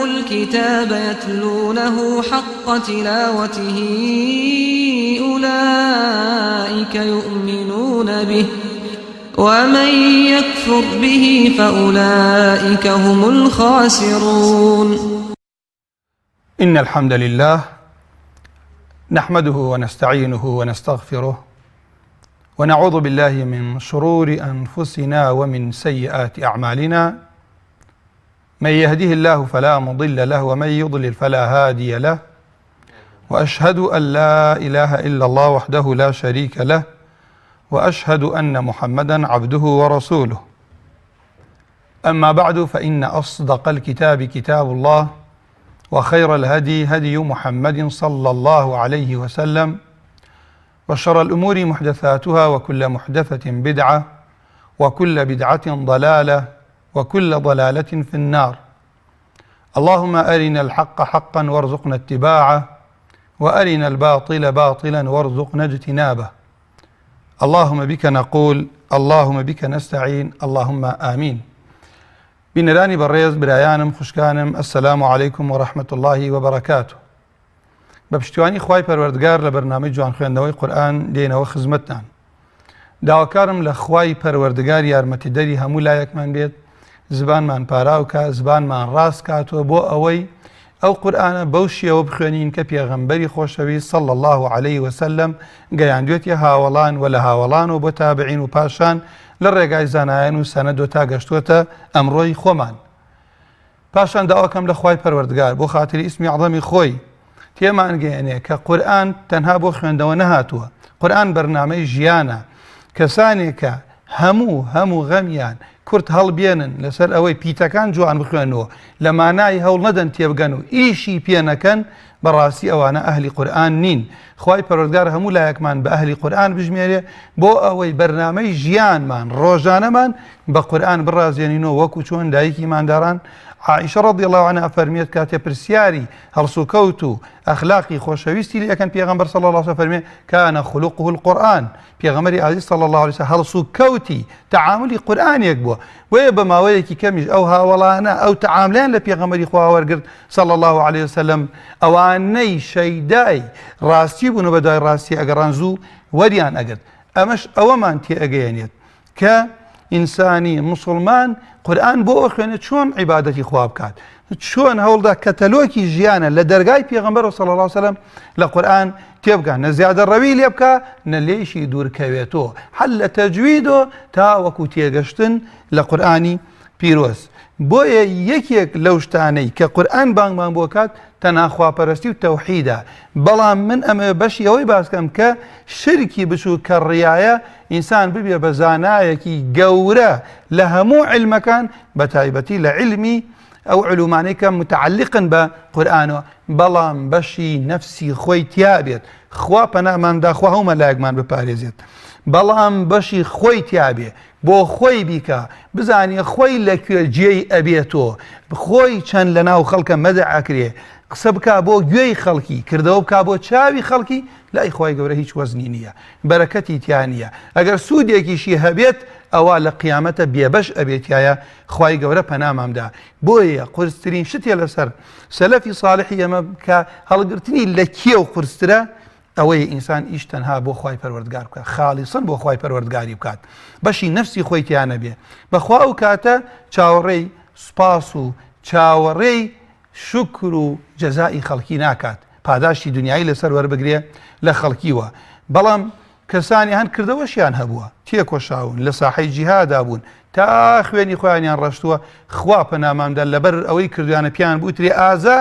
الكتاب يتلونه حق تلاوته أولئك يؤمنون به ومن يكفر به فأولئك هم الخاسرون. إن الحمد لله نحمده ونستعينه ونستغفره ونعوذ بالله من شرور أنفسنا ومن سيئات أعمالنا، من يهده الله فلا مضل له ومن يضلل فلا هادي له، وأشهد أن لا إله إلا الله وحده لا شريك له، وأشهد أن محمدا عبده ورسوله. أما بعد، فإن أصدق الكتاب كتاب الله، وخير الهدي هدي محمد صلى الله عليه وسلم، وشر الأمور محدثاتها، وكل محدثة بدعة، وكل بدعة ضلالة، وكل ضلالة في النار. اللهم أرنا الحق حقا وارزقنا اتباعه، وأرنا الباطل باطلا وارزقنا اجتنابه. اللهم بك نقول، اللهم بك نستعين، اللهم آمين. بنراني بريز برايانم خوشكانم، السلام عليكم ورحمة الله وبركاته. بەپشتیوانی خوای پەروەردگار لە بەرنامەی جوان خوێندنەوەی قورئان دێنەوە خزمەتتان. داواکارم لە خوای پەروەردگار یارمەتیدەری هەموو لایەکمان بێت، زبانمان پاراوکە، زبانمان ڕاست کاتوە بۆ ئەوەی ئەو قورئانە بەو شێوە بخوێنین کە پێغەمبەری خۆشەویست صلی الله عليه وسلم گەیاندوێتی هاوڵان و لە هاوڵان و بۆ تابعین و پاشان لە ڕێگای زانایان و سەنەد و تا گەشتووەتە ئەمڕۆی خۆمان. پاشان داواکەم لە خوای پەروەردگار بۆ خاتری ئیسمی عەظەمی خۆی تێمانگەیەنێ کە قورئان تەنها بۆ خوێندەوە نەهاتووە. قورئان بەرنامەی ژیانە. کەسانێکە هەموو غەمیان کورت هەڵبێنن لەسەر ئەوەی پیتەکان جوان بخوێنەوە، لە مانای هەوڵ نەدەن تێبگەن و ئیشی پێ نەکەن، بەڕاستی ئەوانە ئەهلی قورئان نین. خوای پەروەردگار هەموو لایەکمان بە ئەهلی قورئان بژمێرێ بۆ ئەوەی بەرنامەی ژیانمان ڕۆژانەمان بە قورئان بڕازێنینەوە، وەکو چۆن دایکی مانداران عائشە رضی الله عنها فەرمێت کاتێ پرسیاری هەڵسوکەوت و ئەخلاقی خۆشەویستی لە یەکەن پێغەمبەر صلی الله علیه و فەرمێ کان خلقه القورآن. پێغەمبەری عەزیز صلی الله علیه و هەڵسوکەوتی تەعاملی قورئانێک بووە. وەیە بە ماوەیەکی کەمیش ئەو هاوڵانە ئەو تەعاملیان لە پێغەمبەری خوا وەرگرت صلی الله علیه وسلم، ئەوانەی شەیدای ڕاستی بوون و بەدوای ڕاستی ئەگەڕان زوو وەریان ئەگرت. ئەمەش ئەوەمان تێئەگەیەنێت کە ئینسانی مسلمان قورئان بۆ ئەوە خوێنێت چۆن عیبادەتی خوا بکات، چۆن هەوڵدا کەتەلۆکی ژیانە لە دەرگای پێغەمبەر صلی الله علیه وسلم لە قورئان تێبگات، نە زیادە ڕەوی لێ بکە نە لێیشی دوورکەوێتەوە، هەر لە تەجویدۆ تا وەکو تێگەشتن لە قورئانی پیرۆز. بۆیە یەکێک لەو شتانەی کە قورئان بانگمان بۆ کات تەنها خواپەرستی و تەوحیدە. بەڵام من ئەمە بەشی ئەوەی باسکەم کە شرکی بچوو کە ڕیایە ئینسان ببێ بە زانایەکی گەورە لە هەموو علمەکان، بە تایبەتی لە علمی ئەو علومانەی کە متعلقن بە قورئانەوە، بەڵام بەشی نەفسی خۆی تیا بێت. خوا پەناماندا، خوا هەموو مەلایەکمان بپارێزێت، بەڵام بەشی خۆی تیا بێ، بۆ خۆی بیکە، بزانێ خۆی لەکوێ جێی ئەبێتەوە، خۆی چەند لە ناو خەڵکە مەدە ئەکرێ، قسە بکا بۆ گوێی خەڵکی، کردەوە بکا بۆ چاوی خەڵکی، لای خوای گەورە هیچ وەزنی نییە، بەرەکەتی تیان نییە. ئەگەر سوودێکیشی هەبێت ئەوە لە قیامەتە بێبەش ئەبێتایە، خوای گەورە پەنامامدا. بۆیە قورسترین شتێ لەسەر سەلەفی ساڵحی ئەمە کە هەڵگرتنی لە کێو قورسترە ئەوەیە ئینسان ئیش تەنها بۆ خوای پەروەردگار بکات، خاڵیسن بۆ خوای پەروەردگاری بکات، بەشی نەفسی خۆی تیانە بێ. بەخوا ئەو کاتە چاوەڕێی سوپاس و چاوەڕێی شکر و جەزای خەڵکی ناکات، پاداشتی دنیای لەسەر وەربگرێ لە خەڵکیوە. بەڵام کەسانی هەن کردەوەشیان هەبووە، تێکۆشاون، لە ساحەی جیهادا بوون، تا خوێنی خۆیانیان ڕەشتووە. خوا پەنامامدا لەبەر ئەوەی کردویانە پیان بوترێ ئازا،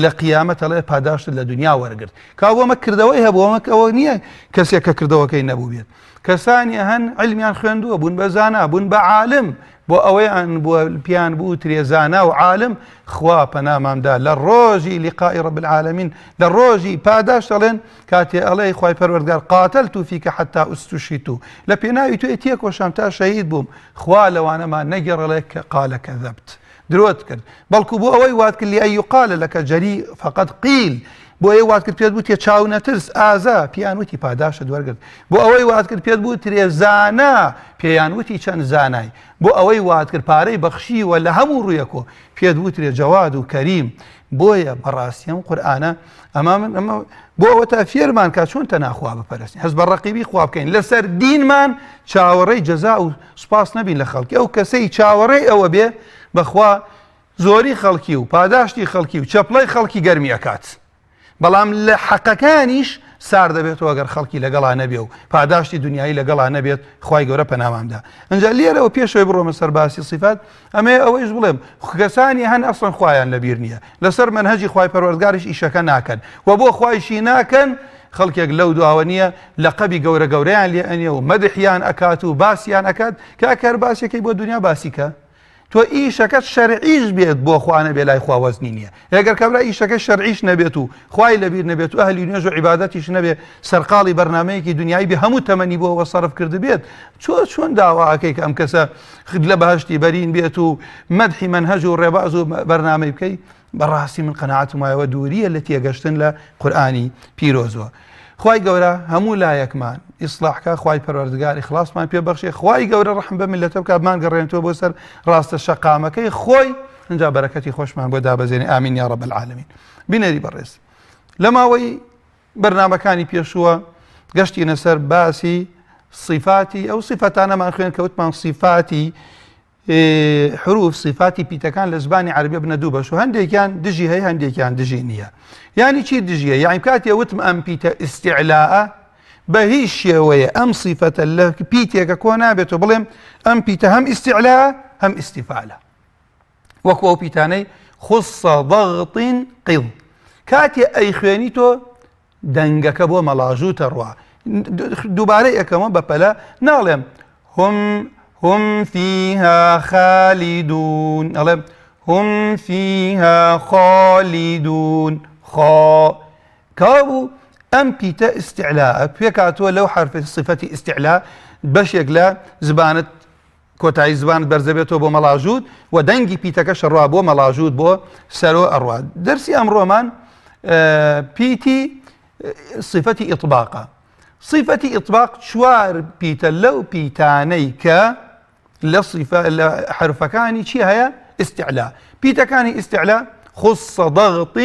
لە قیامەت ئەڵێ پاداشت لە دنیا وەرگرت. کاوەمە کردەوەی هەبوو، ئەمە ئەوە نییە کەسێک کە کردەوەکەی نەبوو بێت. کەسانی هەن علمیان خوێندووە، بوون بە زانا، بوون بە عالم، بۆ ئەوەیان بۆ پیان بوو ترێزانە و عالم. خوا پەنامامدا لە ڕۆژی لیقائی رب العالمین، لە ڕۆژی پاداش دەڵێن کاتێ ئەڵێ خوای پەروەردگار قاتلت فیکە حتا ئوستوشیت، لە پێناوی تۆ تێکۆشام تا شەهید بووم. خوا لەوانەمان نەگەڕێڵێ کە قالە کەذەبت، درۆت کرد، بەڵکو بۆ ئەوەی وات کرد لأن يقال لك جريء فقد قيل، بۆ ئەوەی وات کرد پێت بوو تێ چاو نەترس ئازا پێیان وتی پاداشت وەرگرت بۆ ئەوەی وات کرد پێت بوو ترێزانە پێیان وتی چەند زانای بۆ ئەوەی وات کرد پارەی بەخشیوە لە هەموو ڕوویەکۆ پێت بوو ترێ جەواد و کەریم بۆیە بەڕاستی ئەم قورئانە ئەمە بۆ ئەوە تا فێرمان کات چۆن تەناخوا بپەرستین هەست بە ڕەقیبی خوا بکەین لەسەر دینمان چاوەڕێی جەزا و سوپاس نەبین لە خەڵکی ئەو کەسەی چاوەڕێی ئەوە بێ بەخوا زۆری خەڵکی و پاداشتی خەڵکی و چەپڵەی خەڵکی گەرمی ئەکات بەڵام لە حەقەکانیش سار دەبێتەوە ئەگەر خەڵکی لەگەڵا نەبێ و پاداشتی دنیایی لەگەڵا نەبێت خوای گەورە پەنامامدا ئەنجا لێرەوە پێشەوەی بڕۆمە سەر باسی صیفات ئەمێ ئەوەیش بڵێم کەسانی هەن ئەسڵەن خوایان لەبیر نییە لەسەر منهەجی خوای پەروەردگاریش ئیشەکە ناکەن و بۆ خوایشی ناکەن خەڵکێک لەو دواوە نییە لەقەبی گەورە گەورەیان لێ ئەنیە و مەدحیان ئەکات و باسییان ئەکات کاکەر باسیەکەی بۆ دنیا باسیکە تۆ ئیشەکەت شەرعیش بێت بۆ خوانە بێ لای خوا وەزنی نییە ئەگەر کەبرا ئیشەکە شەرعیش نەبێت و خوای لەبیر نەبێت و ئەهلی نوێژ و عیبادەتیش نەبێ سەرقاڵی بەرنامەیەکی دنیایی بێ هەموو تەمەنی بۆەوە سەرف کرد بێت چۆن داواکەی کە ئەم کەسە لە بەهشتی بەرین بێت و مەدحی منهەج و ڕێباز و بەرنامەی بکەی بەڕاستی من قەناعەتم وایەوە دووریە لە تێگەشتن لە قورئانی پیرۆزەوە خوای گەورە هەموو لایەکمان ئیسلاحکە خوای پەروەردگار ئیخلاسمان پێبەخشێ خوای گەورە ڕەحم بە میلەتە بکات بمانگەڕێنەوە بۆ سەر ڕاستە شەقامەکەی خۆی ئەنجا بەرەکەتی خۆشمان بۆ دابەزێنێ ئامین یا رب العالمین بینەری بەڕێز لە ماوەی بەرنامەکانی پێشووە گەشتینە سەر باسی صیفاتی ئەو صیفەتانەمان خوێن کەوتمان صیفاتی حروف صیفاتی پیتەکان لە زبانی عەربیە بنە دوو بەش و هەندێکیان دژی هەیە هەندێکیان دژی نییە یعنی چی دژیە یعنی کاتێ وتم ئەم پیتە ئیستیعلاءە بە هیچ شێوەیە ئەم صیفەتە لە پیتێکە کۆ نابێتەوە بڵێم ئەم پیتە هەم ئیستیعلاءە هەم ئیستیفعالە وەکو ئەو پیتانەی خصە ضغط قض کاتێ ئەی خوێنی تۆ دەنگەکە بۆ مەڵاژووتە ڕوا دووبارەی ئەەکەمە بەپەلە ناڵێم هم فيها خالدون ألم هم فيها خالدون كابو أم بيتا استعلاء بيكاتو لو حرف صفة استعلاء بشيك لا زبانة كوتاي زبانة برزبيتو بو ملاجود ودنجي بيتا كشروا بو ملاجود بو سرو أروا درسي أمر من بيتي صفة إطباقة صفة إطباق شوار بيتا لو بيتانيك لصفة حرفكاني شي هيا استعلاء بيتكاني استعلاء خص ضغط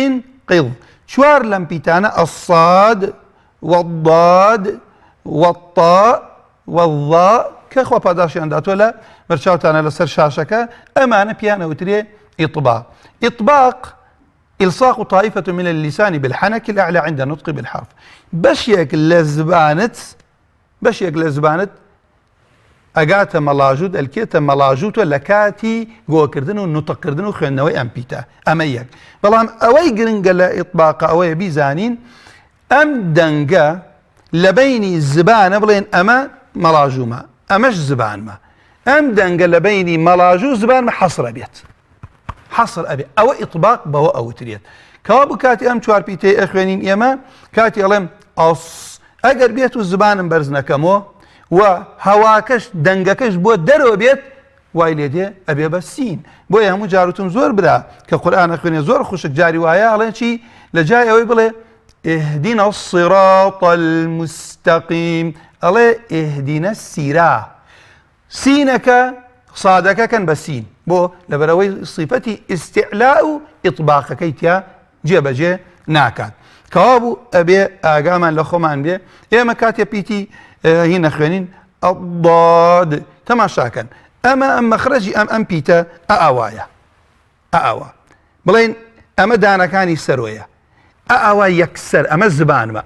قض شوار لم بيتانا الصاد والضاد والطاء والظاء كخوا باداشي عندات ولا مرشاوتانا لسر شاشكا أمانة بيانا وتري إطباق إلصاق طائفة من اللسان بالحنك الأعلى عند النطق بالحرف بشيك لزبانت ئەگاتە مەڵاژوود ئەلکێتە مەڵاژووتە لە کاتی گۆکردن و نوتەقکردن و خوێندنەوەی ئەم پیتە ئەمە یەک بەڵام ئەوەی گرنگە لە ئیطباقە ئەوەیە بیزانین ئەم دەنگە لە بەینی زبانە بڵێن ئەمە مەڵاژوومە ئەمەش زبانمە ئەم دەنگە لە بەینی مەڵاژوو زبانمە حەسرە بێت حەسر ئەبێ ئەوە ئیطباق بەوە ئەوترێت کەوا بوو کاتی ئەم چوار پیتەی ئەخوێنین ئێمە کاتی ئەڵێم ئەس ئەگەر بێت و زبانم بەرز نەکەمەوە و هەواکەش دەنگەکەش بۆ دەرەوە بێت وای لێ دێ ئەبێ بە سین بۆیە هەموو جاروتم زۆر برا کە قورئان ئەخوێنێ زۆر خوشک جاری وایە ئەڵێن چی لە جای ئەوەی بڵێ اهدنا الصراط المستقيم ئەڵێ اهدنا السیرا سینەکە سادەکەکەن بە سین بۆ لەبەرەوەی صیفەتی ئیستیعلاء و ئیطباقەکەی تیا جێبەجێ ناکات کەوا بوو ئەبێ ئاگامان لە خۆمان بێ ئێمە کاتێ پیتی هینە خوێنین الضاد تەماشاکەن ئەمە ئەم مەخرەجی ئەم پیتە ئاوایە ئاوا بڵێن ئەمە دانەکانی سەرۆیە ئاوا یەکسەر ئەمە زبانمە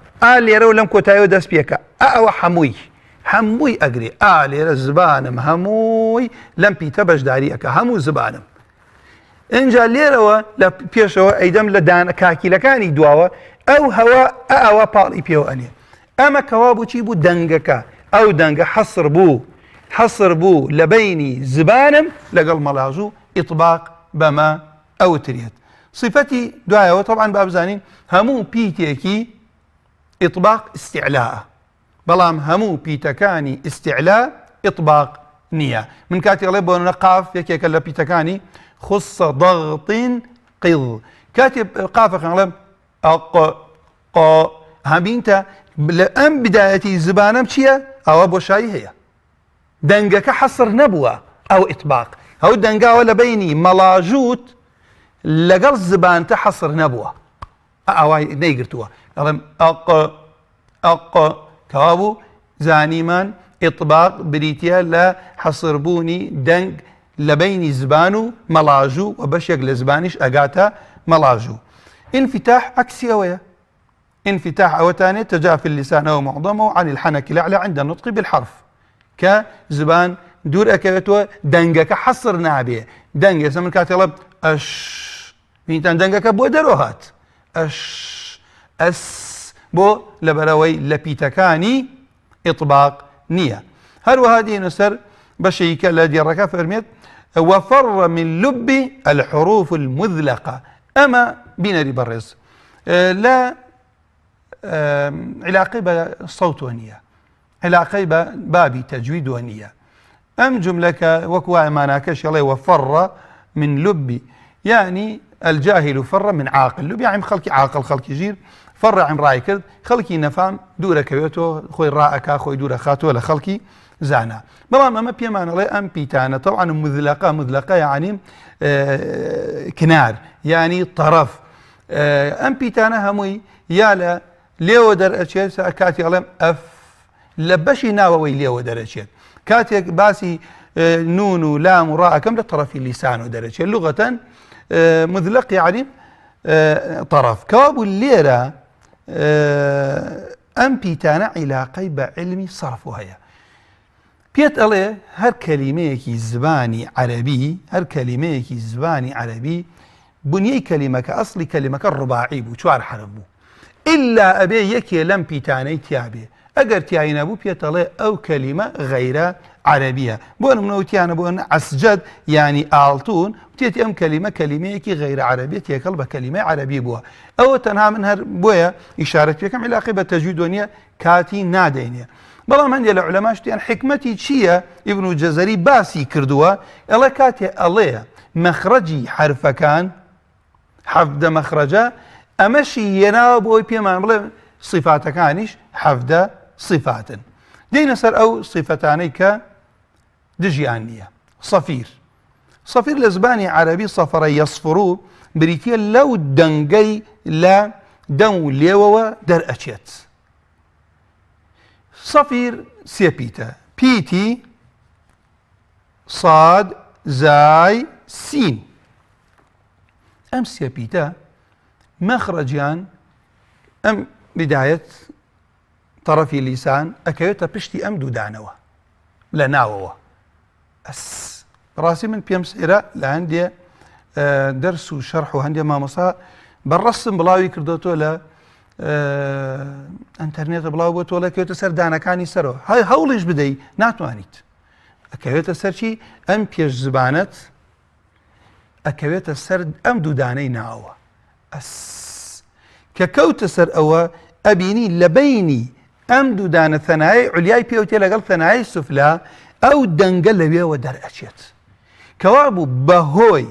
لێرە و لەم کۆتاییەوە دەست پێکە ئەوە هەمووی ئەگرێ لێرە زبانم هەمووی لەم پیتە بەشداری ئەکە هەموو زبانم اینجا لێرەوە لە پێشەوە ئەیدەم لە کاکیلەکانی دواوە ئەو هەوا ئاوا پاڵی پێوە ئەنێ ئەمە کەوا بوو چی بوو دەنگەکە ئەو دەنگە حەسر بوو لە بەینی زبانم لەگەڵ مەڵاژوو ئیطباق بەمە ئەوترێت صفەتی دوایەوە طبعاً بابزانین هەموو پیتێکی ئیطباق استیعلاء بەڵام هەموو پیتەکانی استیعلاء ئیطباق نییە من کاتی ئەڵێ بۆ نمونە قاف یەکێکە لە پیتەکانی خصە ضغط قض کاتی قافەکەن ئەڵێم قا هبينتا أم بداية زبانم چيا أو بوشاي هي دنگك حصر نبوة أو إطباق أو دنگا ولا بيني ملاجوت لقل زبان تحصر نبوة أو نيقرتوا ألم أق كابو زانيمان إطباق بريتيا لا حصربوني دنگ لبين زبانو ملاجو وبشيق لزبانش أقاتا ملاجو. انفتاح عكسي أويا انفتاح أوتاني تجافي اللسان أو معظمه عن الحنك الأعلى عند النطق بالحرف كزبان دور أكوتوا دنگك حصر نابيه دنگ يسمى كاتلب أش ميتان دنگك بو دروهات أش أس بو لبروي لبيتكاني إطباق نية هل وهذه نسر بشيك الذي ركا فرميت وفر من لب الحروف المذلقة أما بينري برز لا علاقة بالصوت ونية علاقة بابي تجويد ونية أم جملة وكوا معناكش الله وفر من لب يعني الجاهل فر من عاقل لب يعني خلقي عاقل خلقي جير فر عن رأي كرد خلقي نفهم دورة كويتو خوي رأك خوي دورة خاتو لخلقي زانا بلام أما بيمان الله أم بيتانا طبعا مذلقة يعني كنار يعني طرف أم بيتانا هموي يالا ليو در أشياء كاتي علم أف لبشي ناوي ليو در أشياء كاتي باسي نون ولام وراء كم لطرف اللسان ودر أشياء لغة مذلق يعني طرف كابو الليرة أم بيتانا علاقة بعلمي صرفها هي بيت الله هر كلمة زباني عربي هر كلمة زباني عربي بني كلمة كأصل كلمة الرباعي بو شوار حرف بو إلا أبي يكي لم بيتاني تيابي أجر تياينا بو بيت الله أو كلمة غير عربية بو أنا منو تيانا بو أنا عسجد يعني آلتون تيتي أم كلمة يكي غير عربية تيا قلبها كلمة عربية بوها أو تنها من هر بويا إشارة فيها كم علاقة بالتجويد ونيا كاتي نادينيا بەڵام هەندێک لە عولەما شتیان حکمەتی چییە ئیبن جەزەری باسی کردووە ئەڵێ کاتێ ئەڵێ مەخرەجی حرفەکان حەفدە مەخرەجە ئەمەشی هێناوە بۆی پێمان بڵێ صفاتەکانیش حەفدە صفاتن دێنە سەر ئەو صفەتانەی کە دژیان نییە سەفیر لە زبانی عەرەبی سەفەرە یەسفڕوو بریتیە لەو دەنگەی لە دەم و لێوەوە دەرئەچێت صفير سيبيتا بيتي صاد زاي سين أم سيبيتا مخرجان أم بداية طرفي اللسان أكيوتا بشتي أم دودانوا لناووا أس راسي من بيمسيرا لعندي درس وشرح وعندي مامسا بالرسم بلاوي كردوتو لا ئەنتەرنێتە بڵاو بۆ تۆ لەکەوێتە سەر دانەکانی سەرەوە های هەوڵیش بدەی ناتوانیت ئەکەوێتە سەرچی ئەم پێش زبانەت ئەکەوێتە سەر ئەم دوودانەی ناوە ئەس کە کەوتە سەر ئەوە ئەبینی لە بەینی ئەم دوودانە ثەنایەی عولیای پێوتێ لەگەڵ ثەنایەی سوفلا ئەو دەنگە لەوێوە دەرئەچێت کەوا بوو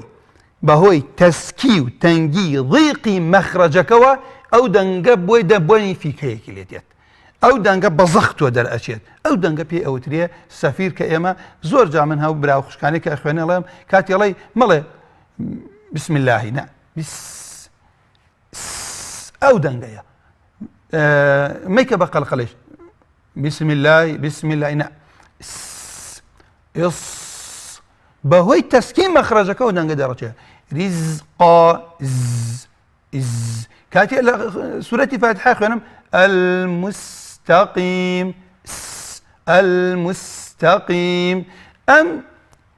بەهۆی تەسکی و تەنگی ضیقی مەخرەجەکەوە ئەو دەنگە بۆی دەبوونی فیکەیەکی لێدێت ئەو دەنگە بە زەختوە دەرئەچێت ئەو دەنگە پێ ئەوترێ سەفیر کە ئێمە زۆر جا من هەو براو خوشکانی کە خوێنێڵێم کاتی ئەڵێ مەڵێ بسم اللهی نا ئەو دەنگەیە مەیکە بە قەلقەلەش بسم الله نا بەهۆی تەسکین مەخرەجەکە ئەو دەنگە دەڕەچێت ریزقا كاتي سورة فاتحة خوانم المستقيم أم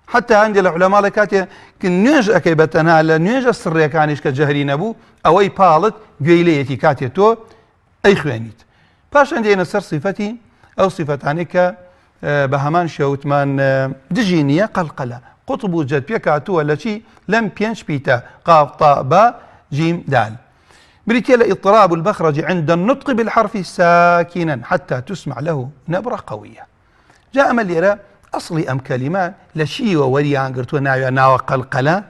حتى عند العلماء كاتي كنيج أكيبتنا لنيج السرية كانش كجهري نبو أو أي بالت جيليتي كاتي تو أي خوانيت باش عندنا سر صفتي أو صفتاني ك بهمان شوتمان دجينية قلقلة قطب وجد بيكاتو ولا شيء لم بينش بيتا قاف طاء باء جيم دال بريتيلا اضطراب المخرج عند النطق بالحرف ساكنا حتى تسمع له نبرة قوية جاء من يرى أصلي أم كلمة لشي ووريان قرتوا ناوى قلقلة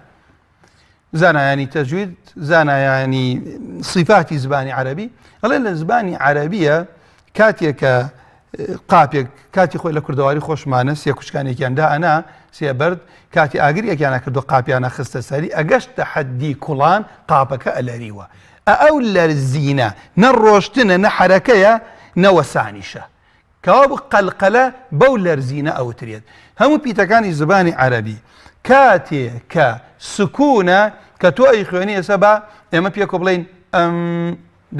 زانایانی تەجوید، زانایانی صفاتی زبانی عەرەبی ئەڵێ لە زبانی عەرەبیە کاتێک کە قاپێک کاتی خۆی لە کوردەواری خۆشمانە سێ کوچکانێکیاندا ئەنا سێ بەرد کاتی ئاگریەکیانە کردو قاپیانە خستە سەری ئەگەشتە حەدی کوڵان قاپەکە ئەلەریوە ئەو لەرزینە نەڕۆشتنە نە حەرەکەیە نەوەسانیشە کەوا بوو قەلقەلە بەو لەرزینە ئەوترێت هەموو پیتەکانی زبانی عەرەبی کاتێ کە سکوونە کە تۆ ئەی خوێنی ئێستا بە ئێمە پێکۆ بڵین ئەم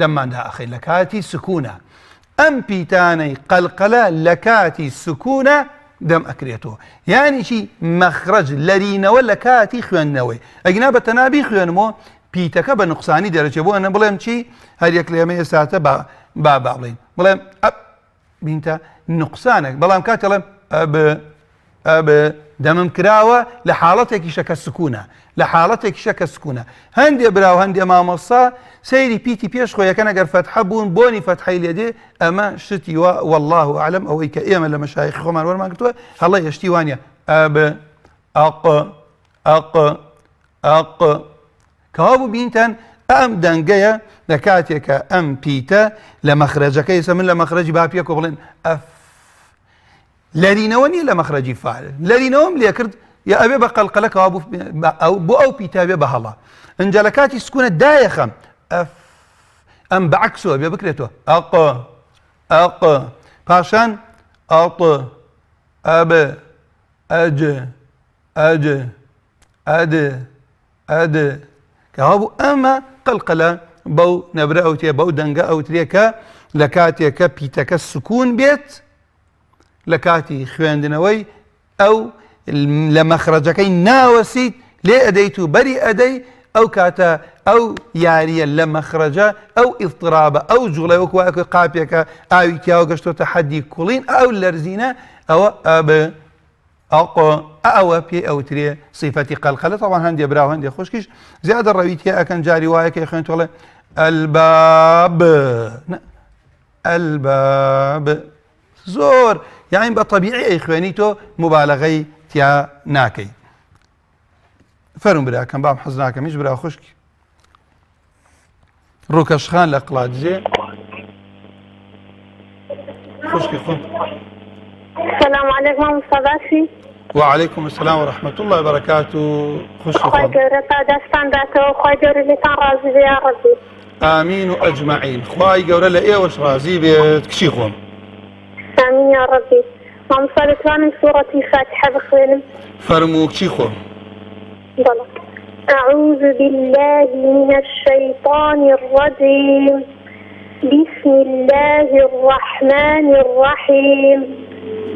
دەمماندا ئەخەی لە کاتی سکوونە ئەم پیتانەی قەلقەلە لە کاتی سکوونە دەم ئەکرێتەوە یانی چی مەخرەج لەرینەوە لە کاتی خوێندنەوەی ئەگنا بە تەنابی خوێنمەوە پیتەکە بە نوقسانی دەرەچێت بۆ ئەنە بڵێم چی هەریەک لە ئێمە ئێستاتە با باڵین بڵێم ئەپ بینتە نوقسانێک بەڵام کاتێ بڵێم ئەب دەمم کراوە لە حاڵەتێکی شەکە سکوونە لە حاڵەتێکی شەکە سکوونە هەندێ براو هەندێ مامۆستا سەیری پیتی پێش خۆیەکە ئەگەر فەتحە بوون بۆنی فەتحەی لێدێ ئەمە شتی وە والله ئەعلەم ئەوەی کە ئێمە لە مەشایخ خۆمان وەرمان گرتووە هەڵە هێشتی وانە ئەب ئەق کەوا بوو بینتەن ئەم دەنگەیە لە کاتێکە ئەم پیتە لە مەخرەجەکەی سە من لە مەخرەجی با پێکۆ بڵێن ئەف لەرینەوە نیە لە مەخرەجی فاعل لەرینەوەم لێ کرد یا ئەبێ بە قەلقەلەکەوا بۆ ئەو پیتا بێ بە هەڵە ئەنجا لە کاتی سکوونە دایەخەم ئەف ئەم بەعکسەوە بێ بکرێتەوە ئەق پاشان ئەڵ ئەب ئەج ئەج ئەد کەوا بوو ئەمە قەلقەلە بەو نەبرە ئەوتێ بەو دەنگە ئەوترێکە لە کاتێکە پیتەکە سکوون بێت لە کاتی خوێندنەوەی ئەو لە مەخرەجەکەی ناوەسیت لێ ئەدەیت و بەری ئەدەی ئەو کاتە ئەو یاریە لە مەخرەجە ئەو ئیضطرابە ئەو جوڵە وەکو وایە قاپێکە ئاوی تیاوە گەشتۆتە حەدی کوڵین ئەو لەرزینە ئەوە ئەب ئەوە پێ ئەوترێ صیفەتی قەلقەلە تەواان هەندێ براو هەندێ خوشکیش زیادە ڕەویتیە ئەکەن جاری وایەکە خوێن تۆڵێ ئەلباب زۆر یاین بە تەبیعی ئەی خوێنی تۆ مبالەغەی تیا ناکەی فەرموو براکەم بام حەز ناکەم هیچ برا خوشکی ڕووکەشخان لە قڵاتجێ خوشکی خۆم السلام عليكم مستضافي وعليكم السلام ورحمة الله وبركاته خوش خوي جورة داستان داتو خوي جورة اللي كان رازي يا ربي آمين وأجمعين خوي جورة لإيه وش رازي بتكشي خوم آمين يا ربي اللهم صل وسلم سورة الفاتحة بخير فرمو كشي خوم أعوذ بالله من الشيطان الرجيم بسم الله الرحمن الرحيم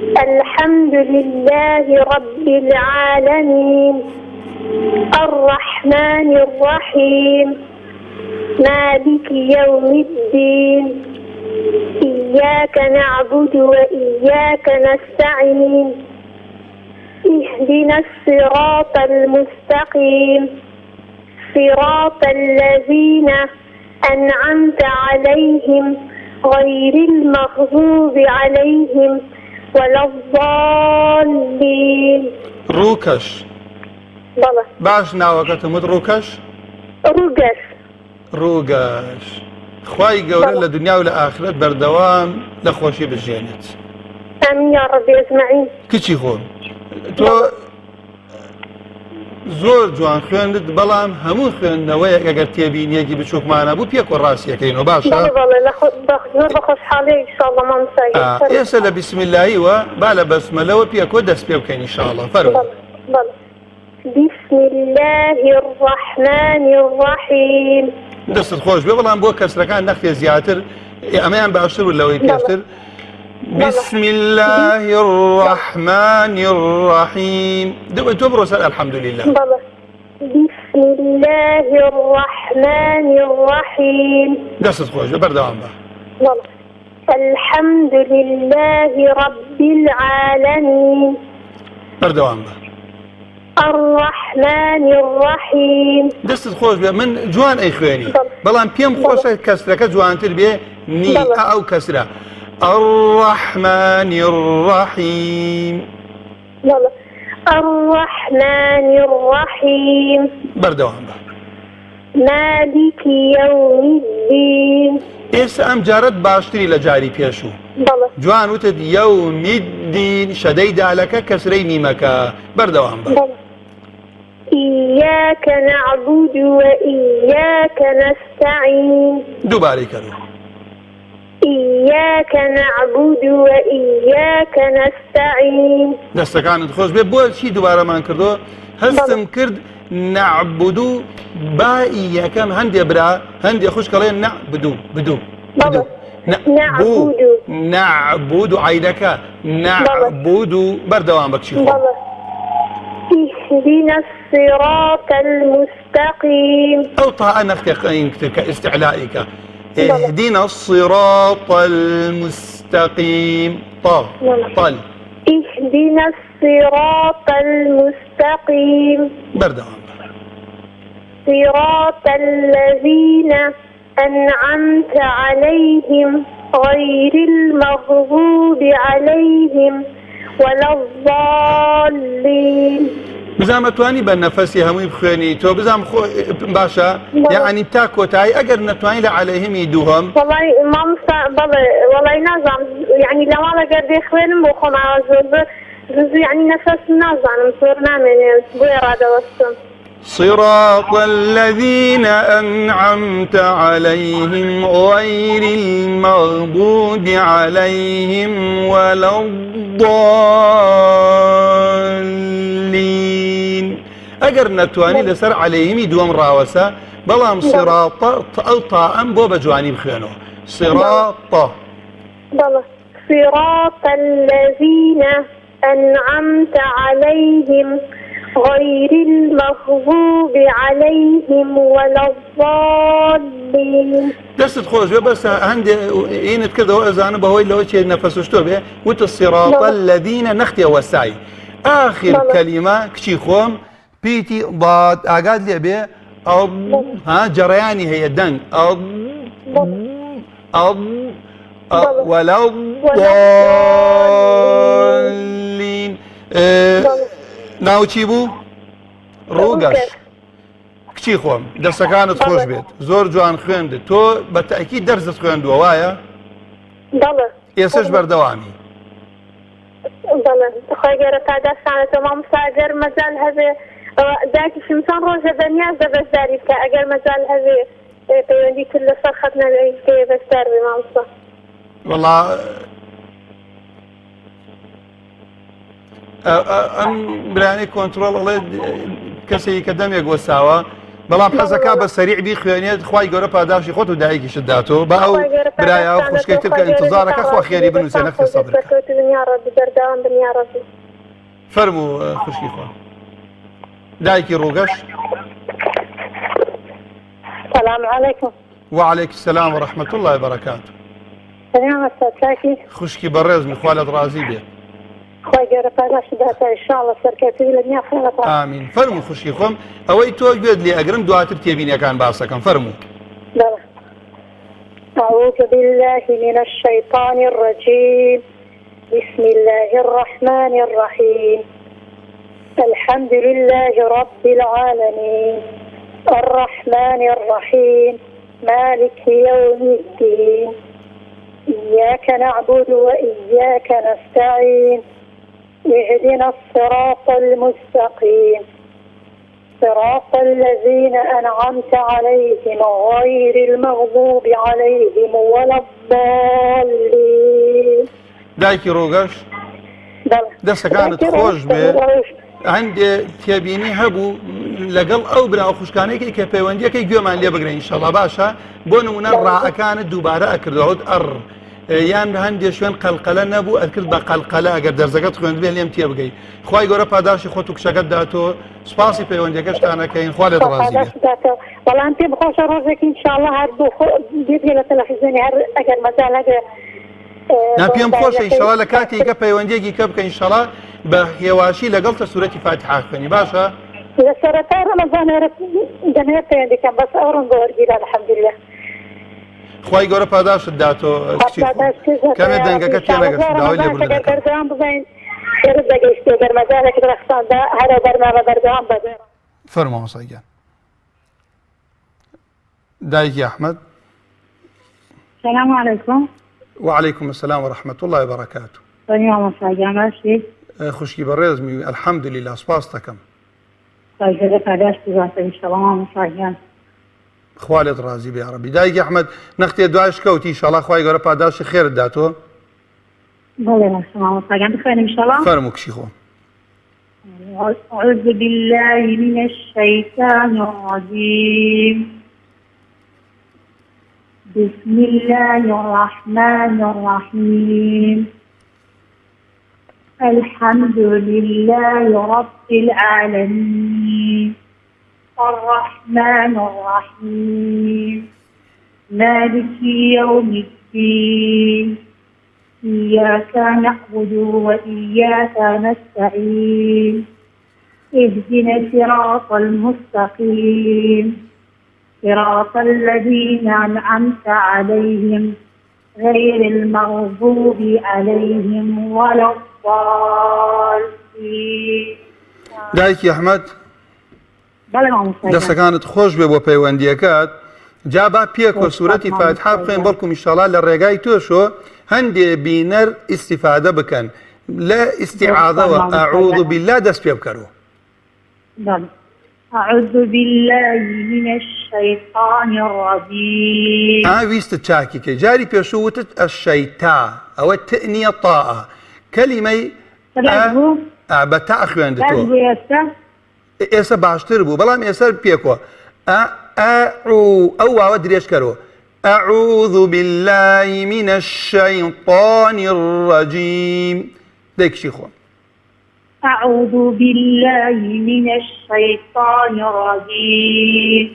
الحمد لله رب العالمين الرحمن الرحيم مالك يوم الدين إياك نعبد وإياك نستعين اهدنا الصراط المستقيم صراط الذين أنعمت عليهم غير المغضوب عليهم ولا الضالين روكش بلى باش ناوەکەتمت ڕووکەش ڕووگەش خوای گەورە لە دنیا و لە ئاخرەت بەردەوام لە خۆشی بژێنێت آمين يا رب أجمعين کچی خۆم تۆ زۆر جوان خوێندت بەڵام هەموو خوێندنەوەی ئەگەر تێبینیەکی بچووکمانە بوو پێک و ڕاستیەکەینەوە باشە زۆر بەخۆشحاڵی ئینشاءالله مامۆستا ئێستا لە بیسمیللاییوە با لە بەسمەلەوە پێکۆ دەست پێ بکەین ئینشاءالله فەرموو بسم الله الرحمن الرحيم دەستت خۆش بێ بەڵام بۆ کەسرەکان نەختێ زیاتر ئەمەیان باشتر و لەوەی پێشتر بسم الله الرحمن الرحيم تۆ بڕۆ سەر الحمد لله بسم الله الرحمن الرحيم دەستت خۆش بێ بەردەوام بە الحمد لله رب العالمين بەردەوام بە الرحمن الرحيم دەستت خۆش بێ من جوان ئەی خوێنی بەڵام پێم خۆشە کەسرەکە جوانتر بێ نی ئەو کەسرە الرحمن الرحيم الرحمن الرحيم بەردەوام بە مالك يوم الدين. ئێستا ئەم جارت باشتری لە جاری پێشوو. بەڵێ. جوان وتت یەومی الدین شەدەی دالەکە کەسرەی میمەکە بەردەوام بە. بەڵێ. إياك نعبد وإياك نستعين. دووبارەی کەرەوە. إياك نعبد وإياك نستعين. دەستەکانت خۆش بێ بۆ چی دووبارەمان کردو هەستم کرد نعبدو بائی یەکەم هەندێ برا هەندێ خوشکەڵێ نعبدو بدو بدو نعبدو عینەکە نعبدو بەردەوام بە کچی خۆ. اهدنا الصراط المستقيم. أو طاء نختقين كاستعلائك اهدنا الصراط المستقيم طال اهدنا الصراط المستقيم. بردوام صراط الذين أنعمت عليهم غير المغضوب عليهم ولا الضالين. بزام توانی بە نەفەسی هەمووی بخوێنی تۆ بزام باشە یعنی تا کۆتایی ئەگەر نەتوانی لە عەلەیهیمی دووهەم وەڵی مامۆستا بەڵێ وەڵی نازانم یعنی لەماڵ ئەگەر دێ خوێنم بۆ خۆمەوە زۆر یعنی نەفەس نازانم زۆر نامێنێت بۆیە ڕادەوەستم. صراط الذين أنعمت عليهم غير المغضوب عليهم ولا الضالين. أجر نتواني لسر عليهم دوم راوسا بلام صراط أو طاء بو بجواني بخيانو صراط صراط الذين أنعمت عليهم غير المغضوب عليهم ولا الضالين. دست خوش بس عندي عينت كذا وأذان بهوي لو شيء نفسه به وت الصراط الذين نختي والسعي آخر كلمة كشي خوم بيتي ضاد أقعد لي به ها جرياني هي دن ولا الضالين. ناوچی بوو ڕووگەش کچی خۆم دەستەکانت خۆش بێت زۆر جوان خوێندت تۆ بە تەئکید دەرزت خوێندووە وایە؟ ئێسش بەردەوامی. خۆی گەرە تا دەستانێتەوە مامۆستا ئەگەر مەجال هەبێ دایکی شمسان ڕۆژە بەنیاز دەبەشداری بکە ئەگەر مەجال هەبێ پەیوەندی کرد لەسەر خەتنەوەی بەشدار بێ مامۆستا. وەڵا ئەم برانی کۆنتترۆڵ ئەڵێ کەسێکی کە دەمێک وەساوە بەڵام حەزەکە بە سەریع بیخوێنێت خی گەورە پاداشی خۆت و دایکیشت داتۆ بە ئەو برایە خوشکەی تر کە ئینتزارەکە خوا خێری بنووسێ نەختی سەبر فەرموو خوشکی خۆ دایکی ڕووگەش. السلام عليكم. وعليكم السلام ورحمة الله وبركاته. سلام عليكم. خوشکی بەڕێزمی خوا لەت ڕازی بێت. خۆی گەورە پاداشی داتە ئینشاءڵڵا سەرکەوتوی لە دنیا خێرەوە. ئامین. فەرموو خوشکی خۆم ئەوەی تۆ گوێت لێ ئەگرم دواتر تێبینیەکان باسەکەم فەرموو. أعوذ بالله من الشيطان الرجيم. بسم الله الرحمن الرحيم. الحمد لله رب العالمين الرحمن الرحيم مالك يوم الدين إياك نعبد وإياك نستعين اهدنا الصراط المستقيم صراط الذين أنعمت عليهم غير المغضوب عليهم ولا الضالين. دایکی ڕۆگەش دەستەکانت خۆش بێ هەندێ تێبینی هەبوو لەگەڵ ئەو برا خوشکانێکی کە پەیوەندیەکەی گوێمان لێ بگرین ئینشاڵڵا باشە بۆ نمونە ڕائەکانت دووبارە ئەکردەوەت یان هەندێک شوێن قەلقەلە نەبوو ئەکرد بە قەلقەلە ئەگەر دەرزەکەت خوێند بێ لێم تێبگەی خی گەورە پاداشی خۆت و کشەکەت داتۆ سپاسی پەیوەندیەکەشتانەکەین خوا لێت ڕازی بێت. بەڵام پێ بخۆشە ڕۆژێکی ئینشاڵڵا هەردوو بێت لە تەلەڤیزیۆنی هەر ئەگەر مەجال هەبێ پێم خۆشە ئینشاڵڵا لە کاتێکە پەیوەندیەکی کە بکە ئینشاڵڵا بە هێواشی لەگەڵ تە سوورەتی فاتحا خوێنی باشە؟ لە سەرەتا ڕەمەزانێرە دەمەوێت پەیوەندیکەم بەس ئەو ڕۆژ بۆ وەرگیرا الحەمدولله. خی گەورە پاداشت داتۆ کەمێ دەنگەکە تێنەگەست داوای لێبوردنەکە بەردەوام بزین خێرت دەگەیشتێ گەرمەجارێک ڕەخساندا هەرە بەرنامە بەردەوام بەدەن. فەرموو مۆسایگیان. دایکی ئەحمەد. السلام عليكم. وعليكم السلام ورحمة الله وبركاته. دنیا مصاحبه ماشي. خوشکی بەڕێزمی الحمد لله سپاس دەکەم. طيب هذا استاذ ان شاء الله مصاحبه. خوالت ڕازی بێ عەرەبی. دایکی ئەحمەد نەختێ دوایش کەوتی ئینشاءڵڵا خوای گەورە پاداشی خێرت داتەوە. بله السلام مصاحبه بخير ان شاء الله. فەرموو کشی خۆم. أعوذ بالله من الشيطان الرجيم. بسم الله الرحمن الرحيم. الحمد لله رب العالمين الرحمن الرحيم مالك يوم الدين إياك نعبد وإياك نستعين اهدنا الصراط المستقيم صراط الذين أنعمت عليهم غير المغضوب عليهم ولا الضالين. دایکی ئەحمەد دەستەکانت خۆش بێ بۆ پەیوەندیەکەت. جا با پێکۆ سوورەتی فاتحە بخوێن بەڵکوم ئینشاڵڵا لە ڕێگای تۆشۆ هەندێ بینەر ئیستیفادە بکەن لە ئیستیعاذەوە ئەعوذ بالله دەست پێ بکەرەوە. أعوذ بالله من الشيطان الرجيم. ویستت چاکی کە جاری پێشوو وتت ئەشەیتا ئەوە تەنیە تاء کەلیمەی بە تا خوێندتەوە ئێستا باشتر بوو بەڵام ئێستا پێکۆ ئەو واوە درێژکەرەوە أعوذ بالله من الشيطان الرجيم. دەیکشی خۆم. أعوذ بالله من الشيطان الرجيم.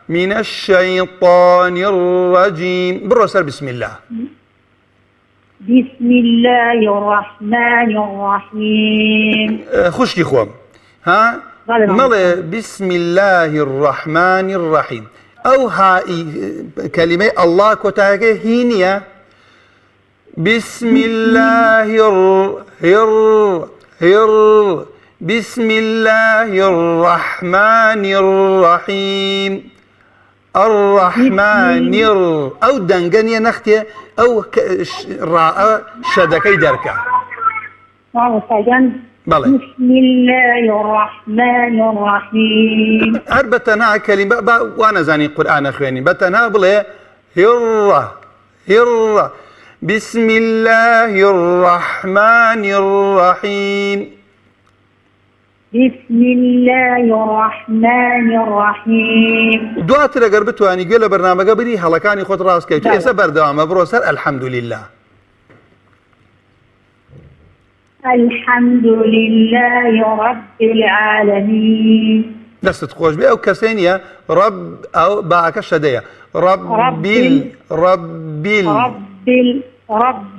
من الشيطان الرجيم. بڕۆ سەر بسم الله. بسم الله الرحمن الرحيم. خوشکی خۆم. مەڵێ بسم الله الرحمن الرحيم. ئەو هائی کەلیمەی ئەڵڵا کۆتایەکەی هی نییە. بسم الله بسم الله الرحمن الرحيم. الرحمن أو دنگنية نختي أو راء شدكي دركا. بسم الله الرحمن الرحيم. هربتنا كلمة وانا زاني القرآن اخواني بتنا بلي هرة بسم الله الرحمن الرحيم. بسم الله الرحمن الرحيم. دواتر اگر بتواني گوێ لە بەرنامەکە بری هەڵەکانی خۆت ڕاستکەیت ئێستا بەردەوامە بڕۆ سەر الحمد لله. الحمد لله رب العالمين. دەستت خۆش بێ ئەو کەسێ نیە ڕەب ئەو باکە شەدەیە رب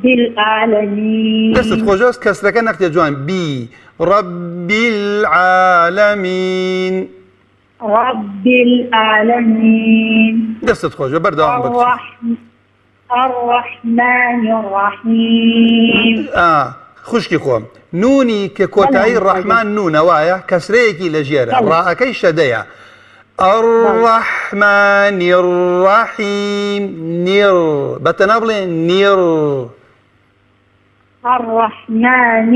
العالمين. دەستت خۆش کەسرەکە نەختێ جوان بی رب العالمين. رب العالمين. دەستت خۆش بێ بەردەوام بکە. الرحمن الرحيم. خوشکی خۆم نونی کە کۆتایی ڕەحمان نونە وایە کەسرەیەکی لە ژێرە ڕائەکەی شەدەیە. الرحمن الرحيم. نیر بەتەنا بڵێ نیر. الرحمن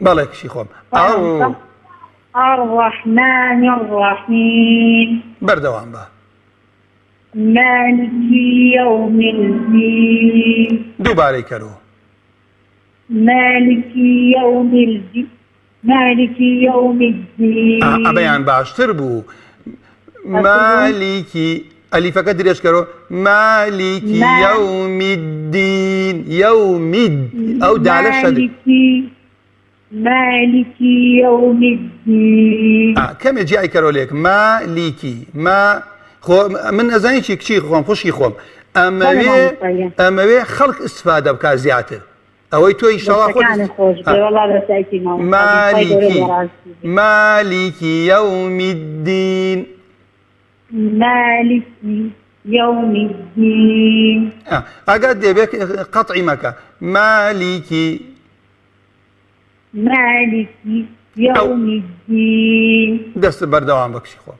بەڵێ کشی خۆم الرحمن الرحيم. بەردەوام بە. مالك يوم الدين. دووبارەی کەرەوە. مالك يوم الدين. مالك يوم الدين. ئەبەیان باشتر بوو. مالکی ئەلیفەکە درێژکەرەوە مالکی يوم الدين. يومد ئەو دالە شەدە. مالك يوم الدين. کەمێ جیای کەرەوە لێک مالیکی من ئەزانی چی کچی خۆم خوشکی خۆم ئەمەوێ خەڵک ئیستفادە بکە زیاتر ئەوەی تۆ ئینشاڵڵا مالکی يوم الدين. مالك يوم الدين. ئەگەر دەبێت قەتعی مەکە مالکی يوم الدين. دەست بەردەوام بکشی خۆ.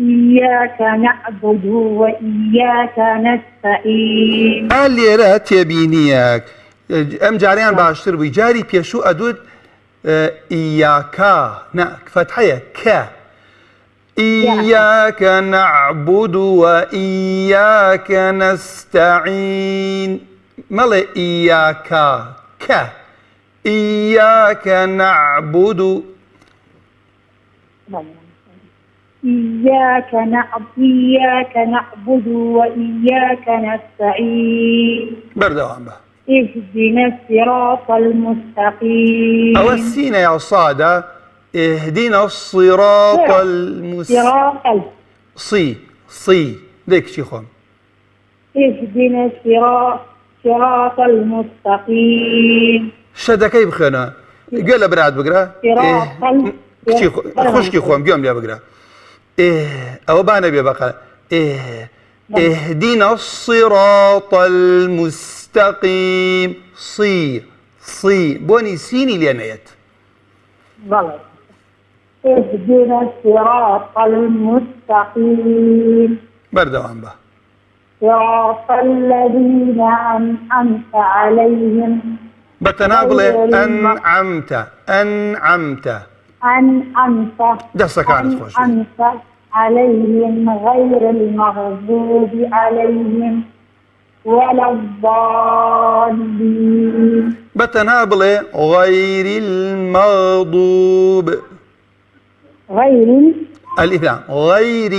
إياك نعبد وإياك نستعين. لێرە تێبینیەک ئەم جاریان باشتر بووی جاری پێشوو ئەدوت ئیاکا فتحەیە کە إياك نعبد وإياك نستعين مالا إياك إياك نعبد إياك نعبد وإياك نستعين. بردوام به اهدنا الصراط المستقيم. أو السين يا صادة اهدنا الصراط المستقيم. صي ديك شيخون اهدنا الصراط المستقيم. شدكي بخنا قال براد بقرا خشكي خوم قيوم لي بقرا أو بانا بي بقى اهدنا الصراط المستقيم. صي بوني سيني لينيت غلط. اهدنا الصراط المستقيم. بردوان به صراط الذين أنعمت عليهم. بتناقل أنعمت دسك عن خوش أنعمت عليهم غير المغضوب عليهم ولا الضالين. بتناقل غير المغضوب غير الإفلام غير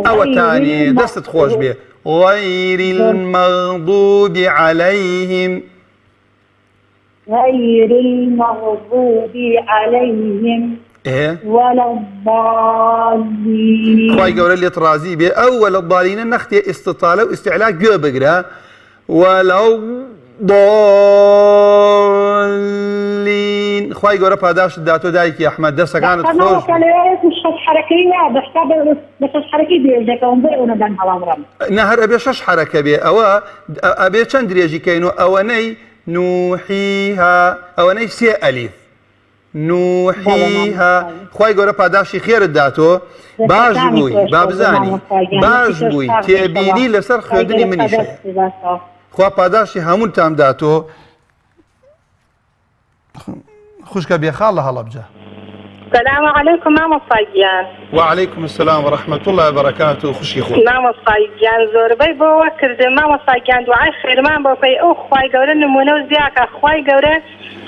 أو الثاني دست خوش به غير المغضوب عليهم غير المغضوب عليهم ولا الضالين. خواهي قول اللي ترازي به أول الضالين النختي استطالة واستعلاء جو بقرا ولا الضالين. خواهي قول باداش الداتو دايك يا أحمد دسك كانت خوش نهر أبي شش حركة بي أو أبي چند دريجي كينو أواني نوحيها أواني سي ألف نوحيها. خواهي قول باداشي خير الداتو باش بوي بابزاني باش بوي تيبيني لسر خودني مني شيء خواه پاداشی همون تام داتو خوشك بيا خاله هلا بجا. السلام عليكم ماما صايجان. وعليكم السلام ورحمة الله وبركاته. خوشي خو ماما صايجان زوربي بو وكرد ماما صايجان دعاء خير ما بوكي او خواي قورا نمونه وزياك خواي قورا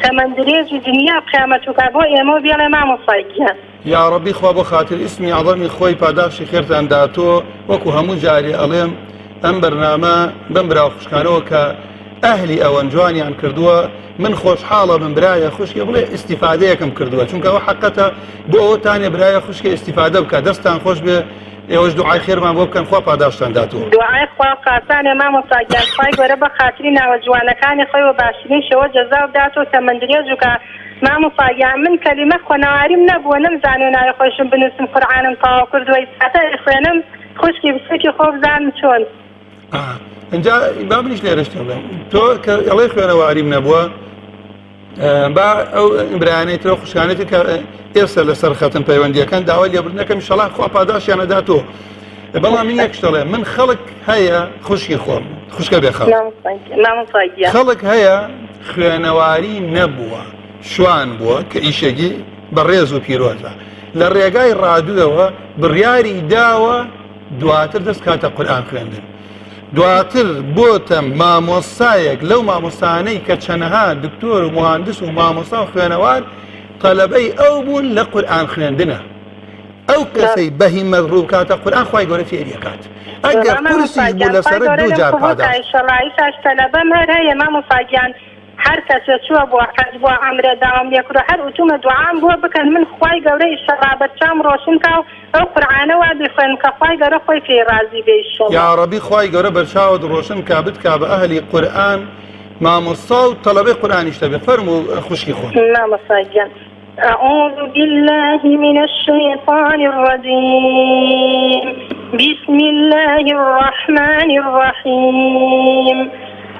كمان دريج الدنيا بقيامتك ابو يمو بيلا ماما صايجان. يا ربي خوا بو خاطر اسمي عظمي خوي پاداشی خيرتان داتو وكو همو جاري أليم ام برنامه بمبرا خوشكانو كا أهلي أوان جواني عن كردوا من خوش حالة من برايا خوشكي بلي استفادة كم كردوا چونك هو حقتها بو تاني برايا خوشكي استفادة بك دستان خوش بي يوج دعاء خير ما بوكن خوا پاداشتان داتو دعاء خوا قاسان ما مصاجان خواي غرب خاطرنا وجوانا كان خوي وباشرين شو جزاء داتو تمندريجو كا ما مصاجان من كلمة خنوارم نبو نمزانونا خوش بنسم قرآن طاو كردوا يساتا إخوانم خوشكي بسكي خوف زان شون اینجا بابنیش لێرەشتە بڵێم تۆ کە ئەڵێ خوێنەواری نەبووە با ئەو برایانەی ترە خوشکانێتی کە ئێستا لەسەر خەتن پەیوەندیەکان داوای لێبردنەکەم ئینشەڵا خوا پاداشیانەدا تۆ بەڵام من یەکش دەڵێم من خەڵک هەیە خوشکی خۆم خوشکە بێ خەڵک هەیە خوێنەواری نەبووە شوان بووە کە ئیشەگی بەڕێز و پیرۆزە لە ڕێگای ڕادوودەوە بڕیاری داوە دواتر دەست کاتە قورئان خوێندن دواتر بۆتە مامۆستایەک لەو مامۆستانەی کە چەنەها دکتۆر و مهندس و مامۆستا و خوێنەوار تەلەبەی ئەو بوون لە قورئان خوێندنە ئەو کەسەی بەهیمەت ڕوو کاتە قورئان خوای گەورە فێری ئەکات ئەگەر قورسیش بوو لەسەرت دوو جار پاداش تەلەبەم هەر هەیە مامۆستاگیان هەر کەسە چووە بۆ حەج بۆ عەمرە داوام لێکرۆ هەر ئوتومە دوعام بۆ بکەن من خوای گەورە ئیشەڵا بەرچام ڕۆشن کا و ئەو قورئانەوە بخوێن کە خوای گەورە خۆی پێی ڕازی بێ ئینشەڵڵا یا ڕەبی خوای گەورە بەرچاوت ڕۆشن کا بتکا بە ئەهلی قورئان مامۆستا و تەلەبەی قورئانیش دەبێ فەرموو خوشکی خۆم مامۆستاگیان أعوذ بالله من الشيطان الرجيم بسم الله الرحمن الرحيم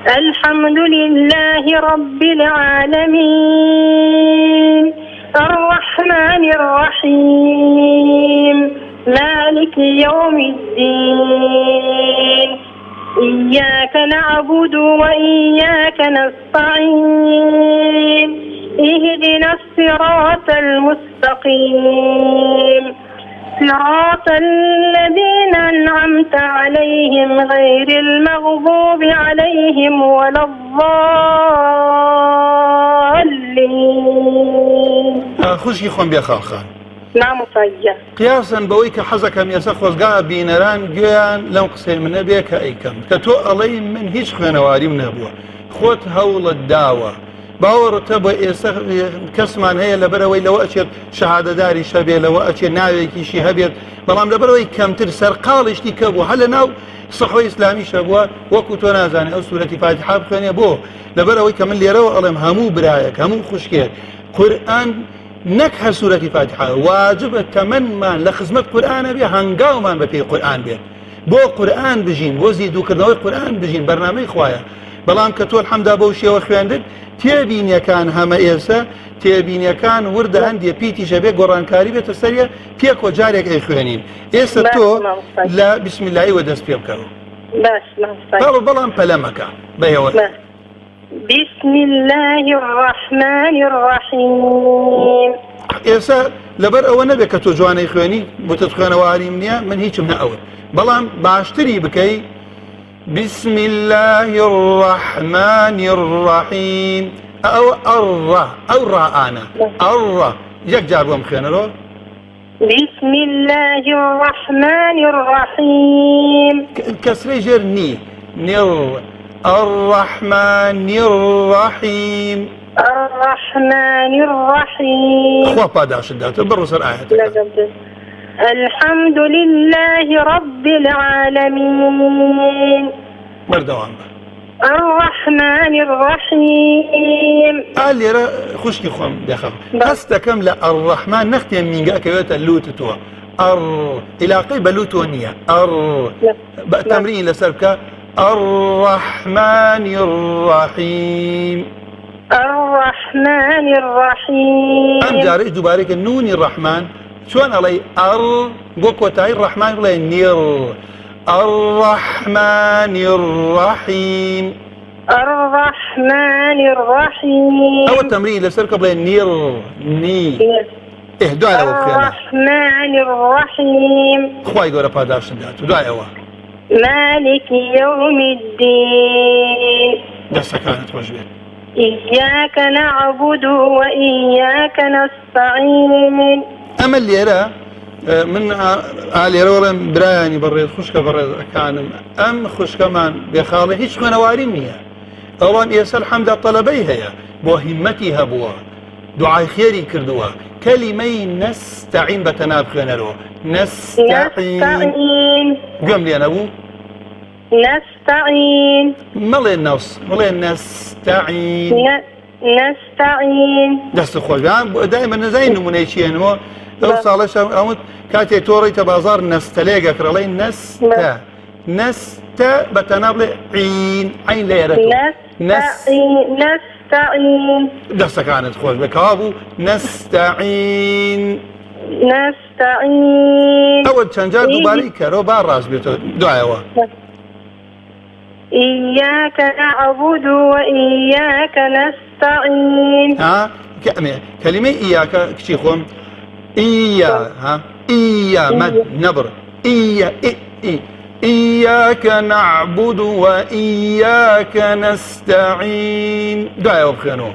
الحمد لله رب العالمين الرحمن الرحيم مالك يوم الدين إياك نعبد وإياك نستعين اهدنا الصراط المستقيم صراط الذين أنعمت عليهم غير المغضوب عليهم ولا الضالين. خوشی خۆم بێ خاڵخان نعم صحيح. قیاسن بەوەی کە حەزەکەم ێستا خۆزگا بینەران گوێیان لەم قسەی منە بێ کە ئەیکەم کە تۆ ئەڵەی من هیچ خوێنەواریم نەبووە خۆت هەوڵت داوە باوەڕتە بە ئێستا کەسمان هەیە لەبەرەوەی لەوە ئەچێت شەهادەداری شەبێ لەوە ئەچێت ناوێکیشی هەبێت بەڵام لەبەرەوەی کەمتر سەرقاڵیشتی کە بوو هەل لە ناو سەحوەی ئیسلامیشە بووە وەکو تۆ نازانێت ئەو سوورەتی فاتحا بخوێنێ بۆ لەبەرەوەی کە من لێرەوە ئەڵێم هەموو برایەک هەموو خوشکێت قورئان نەک هەر سوورەتی فاتحا واجبە تەمەنمان لە خزمەت قورئانە بێ هەنگاومان بە پێی قورئان بێت بۆ قورئان بژین بۆ زیندووکردنەوەی قورئان بژین بەرنامەی خوایە بەڵام کە تۆ الحەمدا بەو شێوە خوێندت تێبینیەکان هەمە ئێستا تێبینیەکان وردە هەندێ پیتیشە بێ گۆڕانکاری بێتە سەریە پێکۆ جارێک ئەی خوێنین ئێستا تۆ لە بسمیللاییوە دەست پێ بکەوە بەڵام پەلەمەکە بەهێوە بسم الله الرحمن الرحيم. ئێستا لەبەر ئەوە نەبێت کە تۆ جوانەی خوێنی بۆتت خوێنەواریم نییە من هیچم نەئەوت بەڵام باشتری بکەی بسم الله الرحمن الرحيم أو الرا أو راءنا الرا يك جاربهم خيانرو بسم الله الرحمن الرحيم كسري جرني نر الرحمن الرحيم الرحمن الرحيم خوا باداش الدات برسر آياتك الحمد لله رب العالمين مردوان الرحمن الرحيم قال لي خشكي خوم داخل قصدكم لا الرحمن نختم من جاك يوتا اللوت توا الى قيب لوتونيا تمرين لسركه الرحمن الرحيم الرحمن الرحيم ام جاري دوبارك النون الرحمن شلون علي بوكوتاي الرحمن ولا نير الرحمن الرحيم الرحمن الرحيم أول تمرين لسركة بلا نير ني اهدوا على الرحمن الرحيم خواهي قولة باداش داتو دعا يوا مالك يوم الدين دستا كانت وجبه إياك نعبد وإياك نستعين أما اللي يرى من علي رولا براني بريد خشكة بريد كان أم خشكة من بخالي هيش خوانواريم نية أولا يسأل حمد الطلبي هي بو همتها بوا دعاء خيري كردوا كلمة نستعين بتناب خينرو نستعين قم لي أنا أبو نستعين ملي النص ملي نستعين نستعين دست خوش دائما زي نمونيشين هو لو صالش أموت كاتي توري تبازار نستليقا كرالين نستا بتنابل عين ليرتو نستعين دست كانت خوش بكابو نستعين أول شنجار دوباري كرو بار راس بيتو دعاء إياك نعبد وإياك نستعين كلمة إياك كشيخون إيا مد نبر إياك نعبد وإياك نستعين دعاء وبخيانو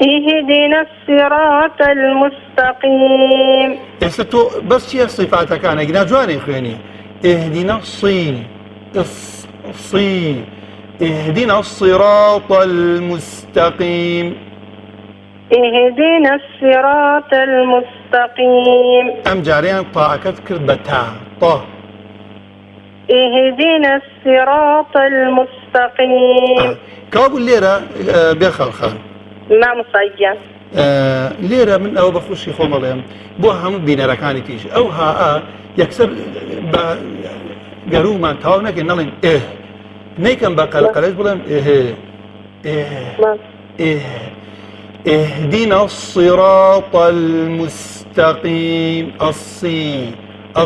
اهدنا الصراط المستقيم يستو بس شي صفاتك كان قلنا جواني خواني اهدنا اهدنا الصراط المستقيم اهدنا الصراط المستقيم أم جاريان طاعك تذكر بتا طه اهدنا الصراط المستقيم كابو الليرة بيخل خان نعم صحيح ليرة من أو بخشي خوماليم بوها هم بين ركاني تيجي أو ها يكسر قروما تاونك نلين نيكن بقى قلقلش بلهم اهدنا الصراط المستقيم. اهدنا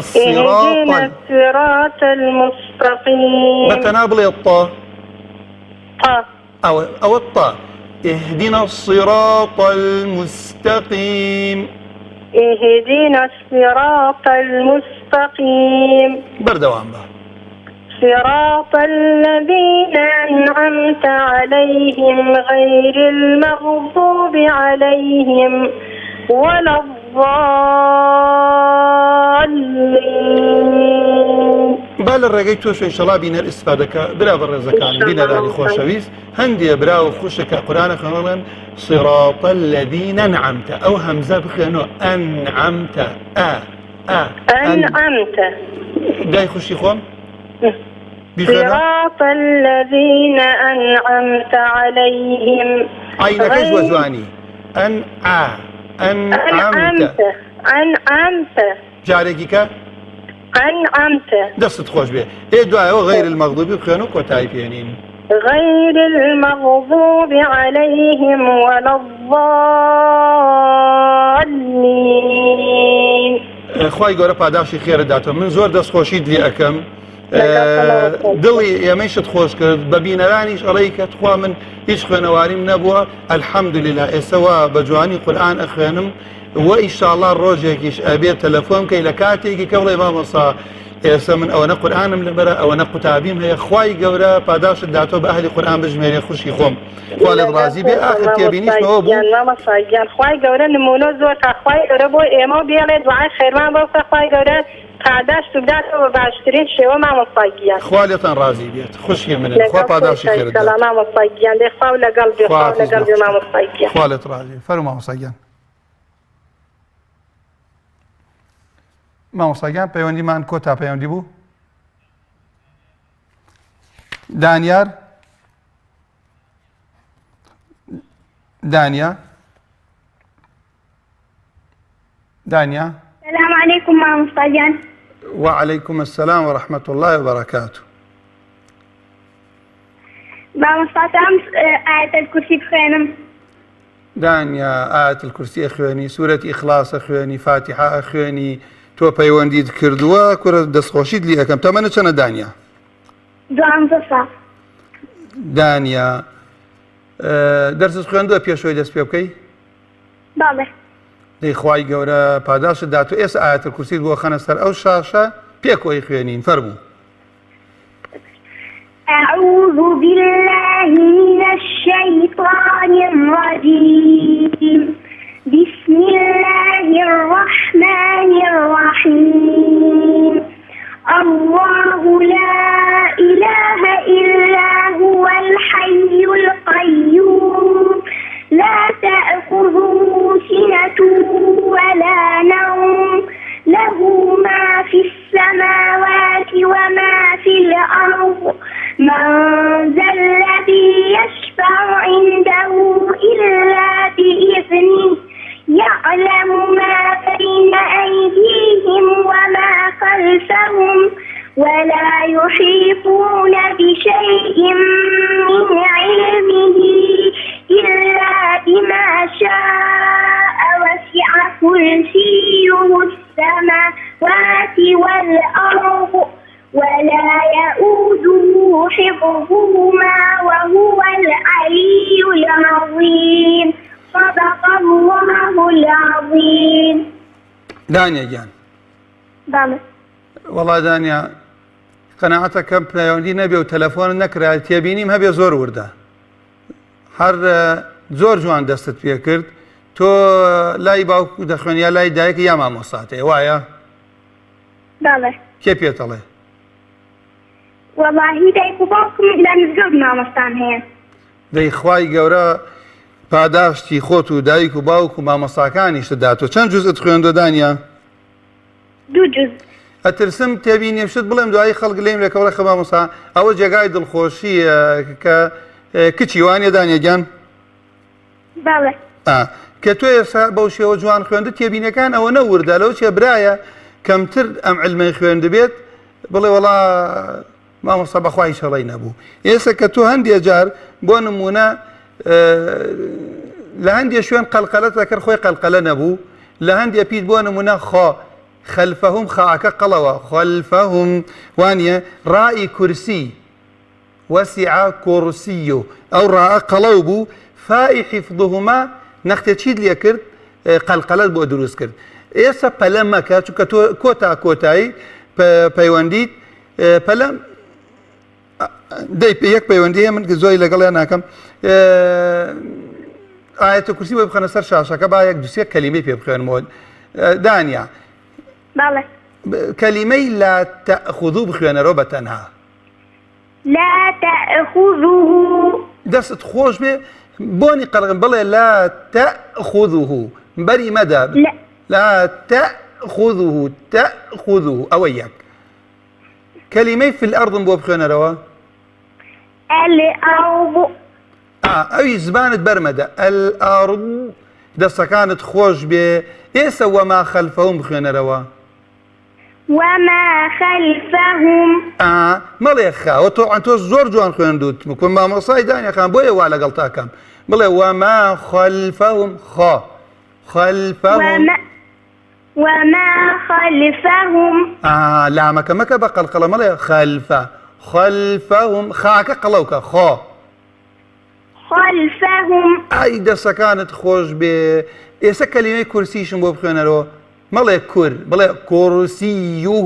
الصراط المستقيم. بتنابل الطاء طا أو الطاء. اهدنا الصراط المستقيم. اهدنا الصراط المستقيم. بردوام بقى. صراط الذين أنعمت عليهم غير المغضوب عليهم ولا الضالين. بال الرقيتوش إن شاء الله بين الاستفادة برا بالرزقان بين ذلك خوشويس هندي براو خوشك قرآن خنولا صراط الذين أنعمت أو همزة بخيانو أنعمت أنعمت داي خوشي خوم صراط الذين أنعمت عليهم عينك ايش وزواني أنعمت جاريكيكا أنعمت دست خوش به ايه دعاء غير المغضوب بخيانو كوتاي بيانين غير المغضوب عليهم ولا الضالين. خواهی گەورە پاداشی خێرە داتەوە. من زۆر دەستخۆشیت لێ ئەەکەم دڵی ئێمەیشت خۆش کرد بە بینەرانیش ئەڵەی کە تخوا من هیچ خوێنەواریم نەبووە ئەلحەمدوللیلا ئێسەوە بە جوانی قورئان ئەخوێنم و ئینشاءڵڵا ڕۆژێکیش ئەبێت تەلەفۆن بکەی لە کاتێکی کە بڵێ مامۆستا ئێستا من ئەوەنە قورئانم لەبەرە ئەوەنە قوتابیم هەیە خوای گەورە پاداشت داتەوە بە ئەهلی قورئان بژمێرێ خوشی خۆم خوا لێت ڕازی بێ ئاخر تێبینیشمەوە بوو مامۆستاگیان خوای گەورە نمونە زۆر تا خوای گەورە بۆ ئێمە بێڵێ دوعای خێرمان بۆ بکە خوای گەورە پاداشت بداتەوە بە باشترین شێوە مامۆستاگیان خوا لێتان ڕازی بێت خوشی منن خوا پاداشی خێرت دات مامۆستاگیان دێ خوا لەگەڵ بێ خوا لەگەڵ بێ مامۆستاگیان خوا لێت ڕازی فەرموو مامۆستاگیان مامۆستاگیان پەیوەندیمان کۆتا پەیوەندی بوو دانیار دانيا السلام عليكم مام مصطفى. وعليكم السلام ورحمة الله وبركاته. مام مصطفى آية الكرسي بخينم. دانيا آية الكرسي أخواني سورة إخلاص أخواني فاتحة أخواني تو بيواندي كردوا كرة دسخوشيد لي أكم تمنى سنة دانيا. دوام صفا. دانيا درس خوێندووە پێشەوەی دەست پێ بکەی؟ باڵێ. دەی خوای گەورە پاداشت داتوە ئێستا ئایەتە کورسیت بۆ خەنە سەر ئەو شاشە پێکۆی خوێنین فەرموو. أعوذ بالله من الشيطان الرجيم. بسم الله الرحمن الرحيم. الله لا إله إلا هو الحي القيوم لا تأخذه سنة ولا نوم له ما في السماوات وما في الأرض من ذا الذي يشفع عنده إلا بإذنه يعلم ما بين أيديهم وما خلفهم ولا يحيطون بشيء من علمه إلا بما شاء وسع كرسيه السماوات والأرض ولا يؤوده حفظهما وهو العلي العظيم. صدق الله العظيم. دانيا جان. بله. والله دانيا قناعتك پەیوەندی نەبێ و تەلەفۆن نەکرا تێبینیم هەبێ زۆر وردە هەر زۆر جوان دەستت پێ کرد تۆ لای باوکو دەخوێنی یا لای دایک یا مامۆستاتێ وایە؟ بەڵێ. کێ پێتەڵێ؟ وەڵاهی دایک و باوکم لە مزگەوت مامۆستان هەیە. دەی خوای گەورە پاداشتی خۆت و دایک و باوک و مامۆستاکانیشت داتوە چەند جوزت خوێندوە دانیا؟ 2 جوز. ئەترسم تێبینی شت بڵێم دوایی خەڵک لێم لێکەوە خە مامۆستا ئەوە جێگای دڵخۆشیە کە کچی وانە دانیەگیان؟ بەڵێ. کە تۆ ئێستا بەو شێوە جوان خوێندە تێبینەکان ئەوە نەوردا لەو چێ برایە کەمتر ئەم علمەی خوێندبێت بڵێ وەڵا مامۆستا بەخوای شەڵەی نەبوو ئێستا کە تۆ هەندێک جار بۆ نمونە لهندي شوين قلقلة ذكر خوي قلقلة نبو لهندي بيت بو نمونا خا خلفهم خاعك قلوة خلفهم وانيا رأي كرسي وسع كرسيه أو رأى قلوبو فاي حفظهما نختشيد لي كرد قلقلة بو دروس كرد إيسا بلما كاتو كوتاي بيوانديت بلم دەی یەک پەیوەندی من زۆی لەگەڵیان ناکەم ئاەتە کورسی بۆ بخەنە سەر شاشەکە با یەک دووسێ کەلیمەی پێ بخوێنمەوە دانیا بەڵێ کەلیمەی لا تەخوذوو بخوێنەرەوە بە تەنها لا تأخذه دەست خۆش بێ بۆنی قەڵغن بڵێ لا تەخوذه بەری مەدە لا تأخذه ئەوە یەک كلمة في الأرض بو بخوێنەرەوە الأرض أي زبانة برمدة الأرض دەستەکانت خۆش بێ ئێستا وما خلفهم بخوێنەرەوە وما خلفهم مەڵێ خاوە تۆ زۆر جوان خوێندوت بکۆن مامۆسای دانیەکان بۆیە وا لەگەڵ تاکەم بڵێ وما خلفهم خلفهم وما خلفهم لامەکە مەکە بە قەڵقەڵە مەڵێ خلفهم خاکە قەڵەوکە خلفهم ئای دەستەکانت خۆش بێ ئێستا کەلیمەی کورسیشم بۆ بخوێنەرەوە مەڵێ کور بڵێ کورسیه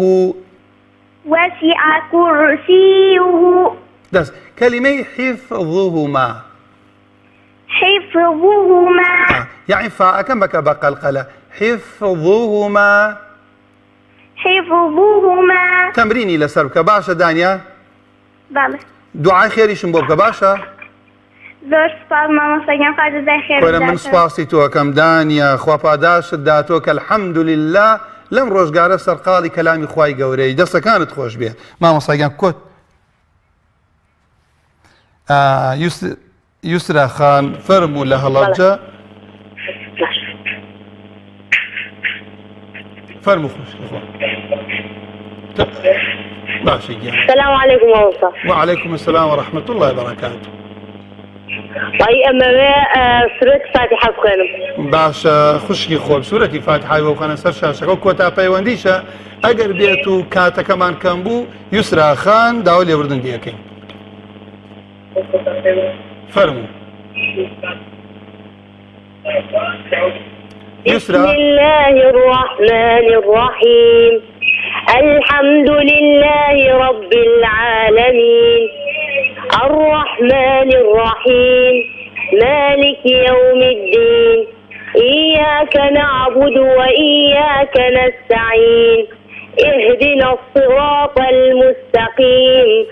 وسع كرسيه دەست کەلیمەی حفظهما يعني فاءەکەم بکە بە قەڵقەلە حفظهما تەمرینی لەسەر بکە باشە دانیا بەڵێ دوعای خێریشم بۆ بکە باشە زۆر سپاس مامۆستاگیان خوا جەزای خێر وەرە من سپاسی تۆکەم دانیا خوا پاداشت داتۆ کە الحەمدولله لەم ڕۆژگارە سەرقاڵی کەلامی خوای گەورەی دەستەکانت خۆش بێ مامۆستاگیان کۆت یوسرا خان فەرموو لە هەڵەبجە فرموا خوش ماشي السلام عليكم ورحمة الله. وعليكم السلام ورحمة الله وبركاته. طيب أما سورة فاتحة بخير. باشا خشي خوب سورة فاتحة وخنا سرشا شكو كوتا بايوانديشا أجر بيتو كاتا كمان كامبو يسرا خان داولي وردن ديكين. فرموا. بسم الله الرحمن الرحيم. الحمد لله رب العالمين الرحمن الرحيم مالك يوم الدين إياك نعبد وإياك نستعين اهدنا الصراط المستقيم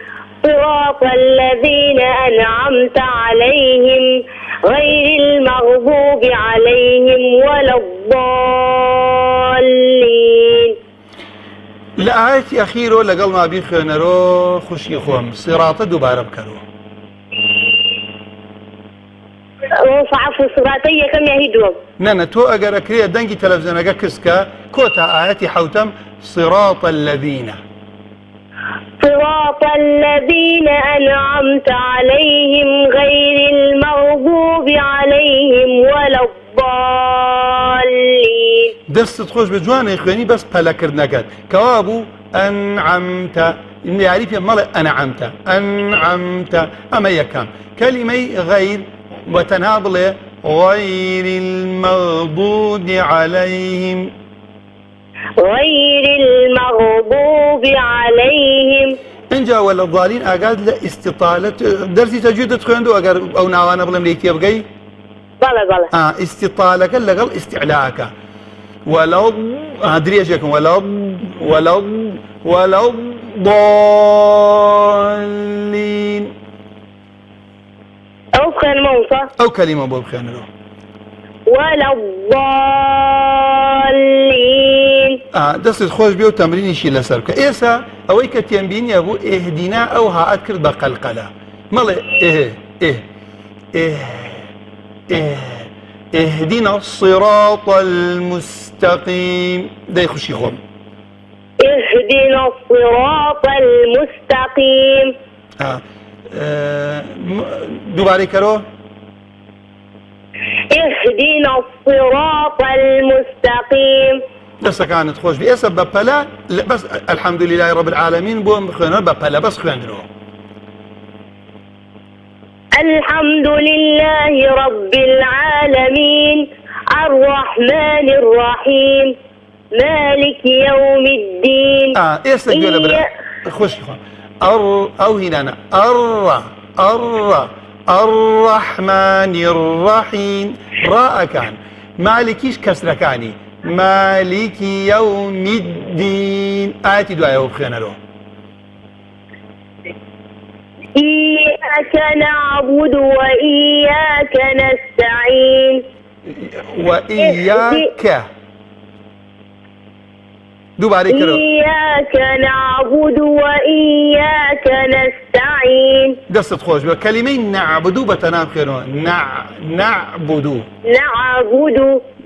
صراط الذين أنعمت عليهم غير المغضوب عليهم ولا الضالين. لآية أخيرة لقل ما بيخنرو خشي خوم صراط دوباره بكرو وصعف صراطية كم يهدوهم نانا تو أقر أكريه دنجي تلفزيون كسكا كوتا آياتي حوتم صراط الذين صراط الذين أنعمت عليهم غير المغضوب عليهم ولا الضالين. دست تخش بجوانه يخواني بس بلا كردنكات كوابو أنعمت إني عارف مال أنعمت أما يكام كلمة غير وتنابله غير المغضوب عليهم غير المغضوب عليهم انجا ولا الضالين اقاد لاستطالة درسي تجويد تخوندو اگر او ناوانا بلم ليتي بقي بلا استطالك لغل استعلاءك ولا ادري يكون ولا الضالين او كان موصى او كلمة بو بخيانه ولا الضالين. دست خوش بيو تمرين شي لسرك إيسا أويك تيمبين يا أبو اهدنا أو هأذكر بقلقلة مالي اهدنا الصراط المستقيم ده يخشي خوم اهدنا الصراط المستقيم. دوباره كرو اهدنا الصراط المستقيم. دەسە كانت خۆش بێ ئێستا بە پەلا بەس الحمد لله رب العالمين بۆ بخوێنەوە بە پەلا بەس خوێندرەوە. الحمد لله رب العالمين الرحمن الرحيم مالك يوم الدين. ئێستا گوێ لە برا خۆشی خۆم ئەو هینانە الرحمن الرحيم ڕائەکان مالكيش كسركاني مالك يوم الدين آياتي دعاء بخينرو. إياك نعبد وإياك نستعين. وإياك دوباره كرو. إياك نعبد وإياك نستعين. دست خوش كلمة نعبدو بتنام خيرو نعبدو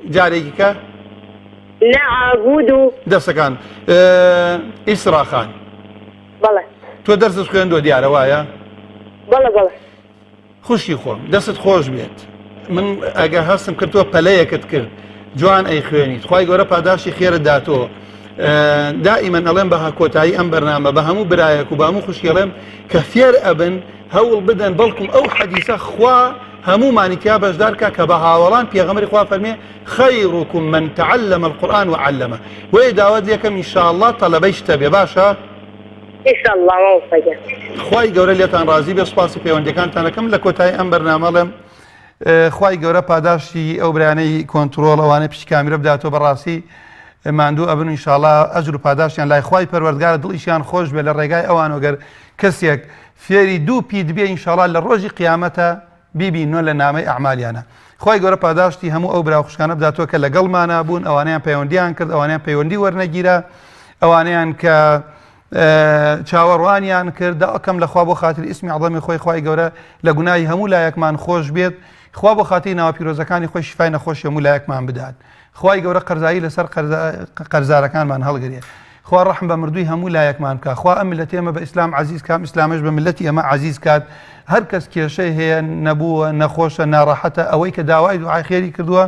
جاريك نعبد. دست كان إسراء خان بلى تو درس خوێندۆ دیارە وایە؟ بەڵێ خوشی خۆم دەست خۆش بێت من ئەگە هەستم کردووە پەلەیەکت کرد جوان ئەی خوێنیت خی گەورە پاداشی خێرە داتۆ دائیمەن ئەڵێم بە کۆتایی ئەم بەرنامە بە هەموو برایەک و بە هەموو خوشیڵێم کە فێر ئەبن هەوڵ بدەن بەڵکم ئەو حەدیسە خوا هەمومانی تیا بەشدارکە کە بە هاوڵان پێغەمبەری خوا فەرمێ خەیڕکم من تعلم القورآن وعلمه وێ داوات یەکەم ئینشاءالله تەڵەبەی شتە بێ باشە؟ ئینشاءالله مامۆستاگیان خوای گەورە لێتان ڕازی بێ سوپاسی پەیوەندیەکانتان دەکەم لە کۆتایی ئەم بەرنامەڵێم خوای گەورە پاداشی ئەو برانەی کۆنتڕۆڵ ئەوانەی پشتی کامیرە بداتەوە بەڕاستی ماندوو ئەبن ئینشاءالله ئەجر و پاداشیان لای خوای پەروەردگارە دڵیشیان خۆش بێ لە ڕێگای ئەوان وەگەر کەسێک فێری دوو پید بێ ئینشاءالله لە ڕۆژی قیامەتە بیبینۆ لە نامەی ئەعمالیانە خوای گەورە پاداشتی هەموو ئەو برا خوشکانە بداتەوە کە لەگەڵمانە بوون ئەوانەیان پەیوەندیان کرد ئەوانیان پەیوەندی وەرنەگیرە ئەوانەیان کە چاوەڕوانیان کرد ئەکەم لەخوا بۆ خاتری ئیسمی عەظەمی خۆی خوای گەورە لە گوناهی هەموو لایەکمان خۆش بێت خوا بۆ خاتری ناوە پیرۆزەکانی خۆی شیفای نەخۆشی هەموو لایەکمان بدات خوای گەورە قەرزایی لەسەر قەرزارەکانمان هەڵگرێ خوا ڕەحم بە مردووی هەموو لایەکمان بکە خوا ئەم میلەتی ئێمە بە ئیسلام عەزیز کات ئیسلامش بە میلەتی ئێمە عەزیز کات هەر کەس کێشەی هەیە نەبووە نەخۆشە ناڕەحەتە ئەوەی کە داوای دوعای خێری کردووە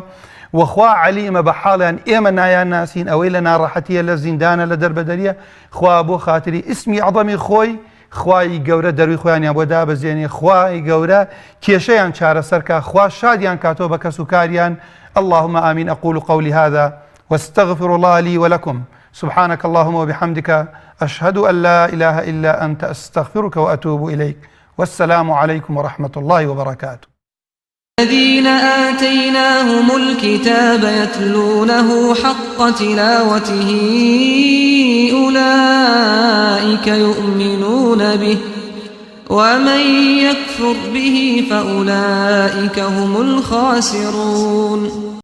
وخوا علیمە بە حاڵیان ئێمە نایان ناسین ئەوەی لە ناڕەحەتیە لە زیندانە لە دەربەدەریە خوا بۆ خاتری ئیسمی عەظەمی خۆی خوای گەورە دەروی خۆیانیان بۆ دابەزێنێ خوای گەورە کێشەیان چارەسەرکە خوا شادیان کاتۆ بە کەس و کاریان اللهم آمين أقول قولي هذا واستغفر الله لي ولكم سبحانك اللهم وبحمدك أشهد أن لا إله إلا أنت أستغفرك وأتوب إليك والسلام عليكم ورحمة الله وبركاته. الذين آتيناهم الكتاب يتلونه حق تلاوته أولئك يؤمنون به ومن يكفر به فأولئك هم الخاسرون.